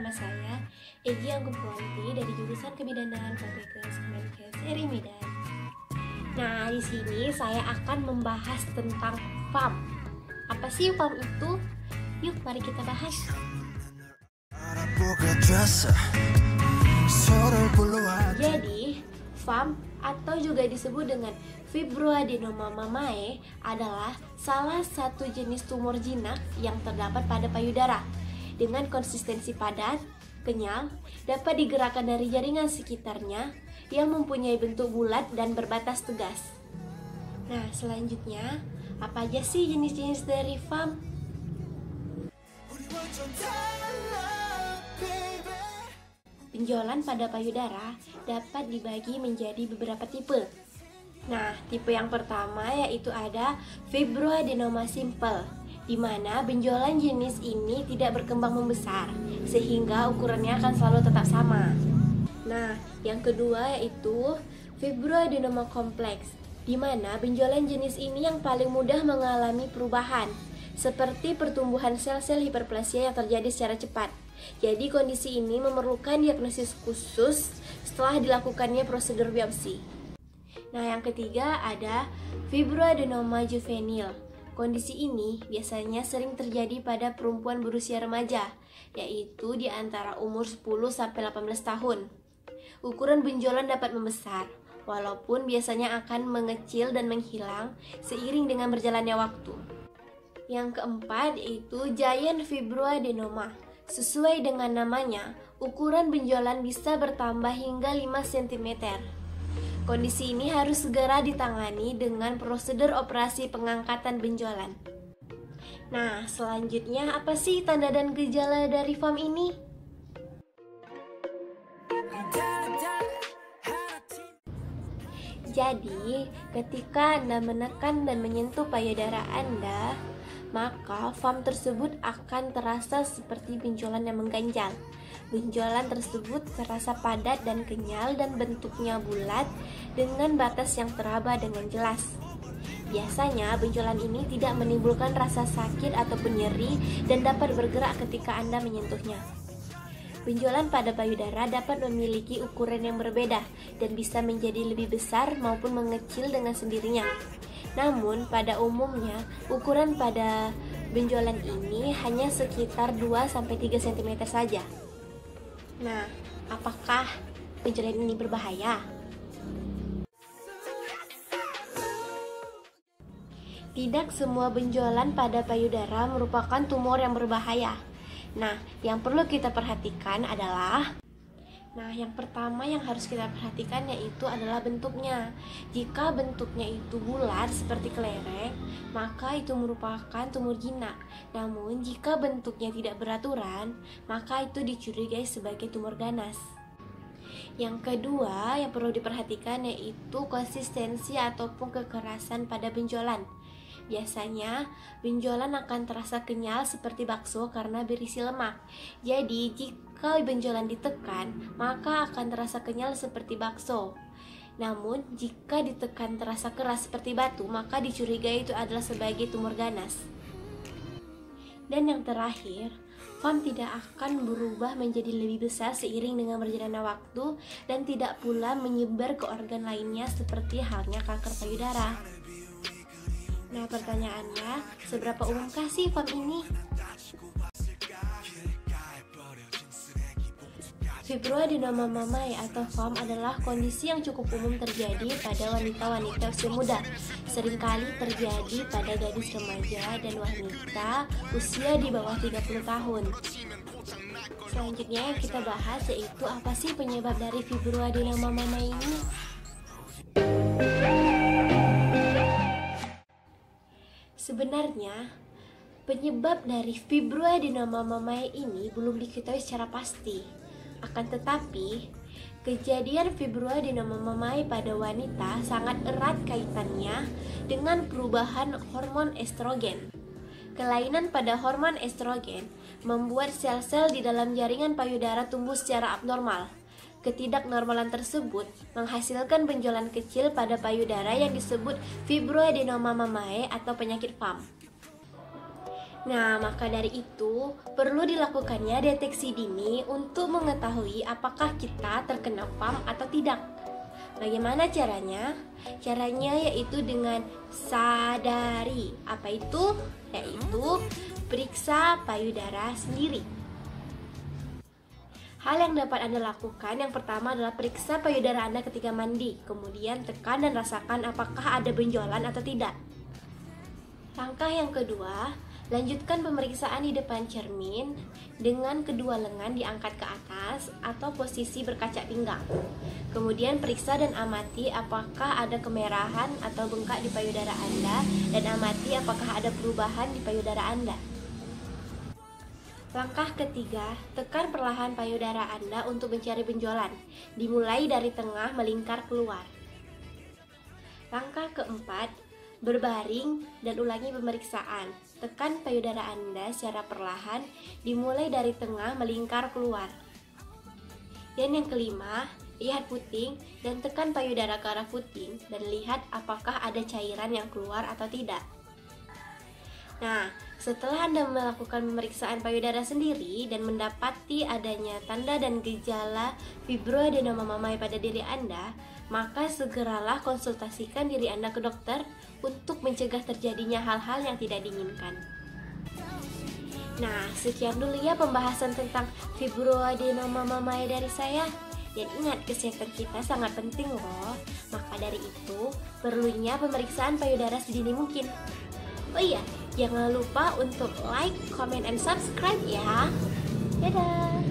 Nama saya Egi Anggupwanti dari jurusan Kebidanan Fakultas Kemenkes RI Medan. Nah, di sini saya akan membahas tentang FAM. Apa sih FAM itu? Yuk, mari kita bahas. Jadi, FAM atau juga disebut dengan fibroadenoma mamae adalah salah satu jenis tumor jinak yang terdapat pada payudara dengan konsistensi padat, kenyal, dapat digerakkan dari jaringan sekitarnya yang mempunyai bentuk bulat dan berbatas tegas. Nah, selanjutnya, apa aja sih jenis-jenis dari FAM? Benjolan pada payudara dapat dibagi menjadi beberapa tipe. Nah, tipe yang pertama yaitu ada fibroadenoma simple, di mana benjolan jenis ini tidak berkembang membesar, sehingga ukurannya akan selalu tetap sama. Nah, yang kedua yaitu fibroadenoma kompleks, di mana benjolan jenis ini yang paling mudah mengalami perubahan, seperti pertumbuhan sel-sel hiperplasia yang terjadi secara cepat. Jadi kondisi ini memerlukan diagnosis khusus setelah dilakukannya prosedur biopsi. Nah, yang ketiga ada fibroadenoma juvenil. Kondisi ini biasanya sering terjadi pada perempuan berusia remaja, yaitu di antara umur 10-18 tahun. Ukuran benjolan dapat membesar, walaupun biasanya akan mengecil dan menghilang seiring dengan berjalannya waktu. Yang keempat yaitu giant fibroadenoma. Sesuai dengan namanya, ukuran benjolan bisa bertambah hingga 5 cm. Kondisi ini harus segera ditangani dengan prosedur operasi pengangkatan benjolan. Nah, selanjutnya apa sih tanda dan gejala dari FAM ini? Jadi, ketika Anda menekan dan menyentuh payudara Anda, maka FAM tersebut akan terasa seperti benjolan yang mengganjal. Benjolan tersebut terasa padat dan kenyal dan bentuknya bulat dengan batas yang teraba dengan jelas. Biasanya benjolan ini tidak menimbulkan rasa sakit ataupun nyeri dan dapat bergerak ketika Anda menyentuhnya. Benjolan pada payudara dapat memiliki ukuran yang berbeda dan bisa menjadi lebih besar maupun mengecil dengan sendirinya. Namun pada umumnya ukuran pada benjolan ini hanya sekitar 2-3 cm saja. Nah, apakah benjolan ini berbahaya? Tidak semua benjolan pada payudara merupakan tumor yang berbahaya. Nah, yang perlu kita perhatikan adalah yang pertama yang harus kita perhatikan yaitu adalah bentuknya. Jika bentuknya itu bulat seperti kelereng, maka itu merupakan tumor jinak. Namun, jika bentuknya tidak beraturan, maka itu dicurigai sebagai tumor ganas. Yang kedua yang perlu diperhatikan yaitu konsistensi ataupun kekerasan pada benjolan. Biasanya, benjolan akan terasa kenyal seperti bakso karena berisi lemak. Jadi, jika benjolan ditekan, maka akan terasa kenyal seperti bakso. Namun, jika ditekan terasa keras seperti batu, maka dicurigai itu adalah sebagai tumor ganas. Dan yang terakhir, FAM tidak akan berubah menjadi lebih besar seiring dengan berjalannya waktu dan tidak pula menyebar ke organ lainnya seperti halnya kanker payudara. Nah, pertanyaannya, seberapa umumkah sih FAM ini? Fibroadenoma mamae atau FAM adalah kondisi yang cukup umum terjadi pada wanita-wanita usia muda. Seringkali terjadi pada gadis remaja dan wanita usia di bawah 30 tahun. Selanjutnya yang kita bahas yaitu apa sih penyebab dari fibroadenoma mamae ini? Sebenarnya, penyebab dari fibroadenoma mamae ini belum diketahui secara pasti. Akan tetapi, kejadian fibroadenoma mamae pada wanita sangat erat kaitannya dengan perubahan hormon estrogen. Kelainan pada hormon estrogen membuat sel-sel di dalam jaringan payudara tumbuh secara abnormal. Ketidaknormalan tersebut menghasilkan benjolan kecil pada payudara yang disebut fibroadenoma mamae atau penyakit FAM. Nah, maka dari itu perlu dilakukannya deteksi dini untuk mengetahui apakah kita terkena PAM atau tidak. Bagaimana caranya? Caranya yaitu dengan sadari. Apa itu? Yaitu periksa payudara sendiri. Hal yang dapat Anda lakukan yang pertama adalah periksa payudara Anda ketika mandi. Kemudian tekan dan rasakan apakah ada benjolan atau tidak. Langkah yang kedua, lanjutkan pemeriksaan di depan cermin dengan kedua lengan diangkat ke atas atau posisi berkaca pinggang. Kemudian periksa dan amati apakah ada kemerahan atau bengkak di payudara Anda dan amati apakah ada perubahan di payudara Anda. Langkah ketiga, tekan perlahan payudara Anda untuk mencari benjolan, dimulai dari tengah melingkar keluar. Langkah keempat, berbaring dan ulangi pemeriksaan. Tekan payudara Anda secara perlahan, dimulai dari tengah melingkar keluar. Dan yang kelima, lihat puting dan tekan payudara ke arah puting dan lihat apakah ada cairan yang keluar atau tidak. Nah, setelah Anda melakukan pemeriksaan payudara sendiri dan mendapati adanya tanda dan gejala fibroadenoma mammae pada diri Anda, maka segeralah konsultasikan diri Anda ke dokter untuk mencegah terjadinya hal-hal yang tidak diinginkan. Nah, sekian dulu ya pembahasan tentang fibroadenoma mammae dari saya. Dan ingat, kesehatan kita sangat penting loh. Maka dari itu, perlunya pemeriksaan payudara sedini mungkin. Oh iya, jangan lupa untuk like, comment, and subscribe ya. Dadah!